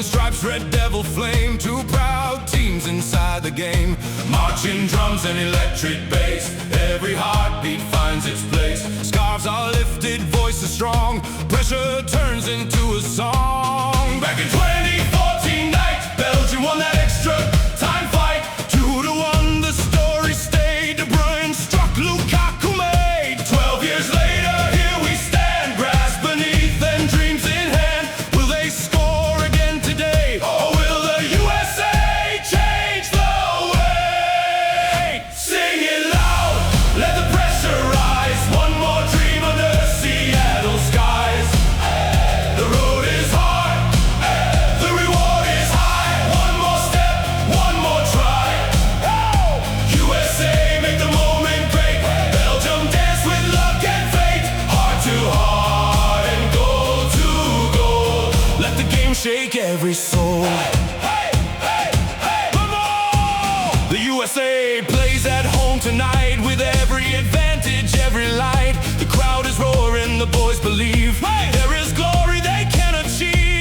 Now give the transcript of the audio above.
and stripes, red devil flame. Two proud teams inside the game. Marching drums and electric bass. Every heartbeat finds its place. Scarves are lifted, voices strong. Pressure turns into a song. Back in 2014 night, Belgium won that extra time fight. 2-1, the story stayed. De Bruyne struck, Lukaku made. 12 years later, here we stand. Grass beneath and dreams in hand. Will they score again today? Or will the USA change the way? Sing it loud, let the pressure rise. One more dream under Seattle skies. The road is hard, the reward is high. One more step, one more try. USA, make the moment great. Belgium dance with luck and fate. Heart to heart and goal to goal. Let the game shake every soul. Come on! The USA plays at home tonight with every advantage, every light. The crowd is roaring, the boys believe there is glory they can achieve.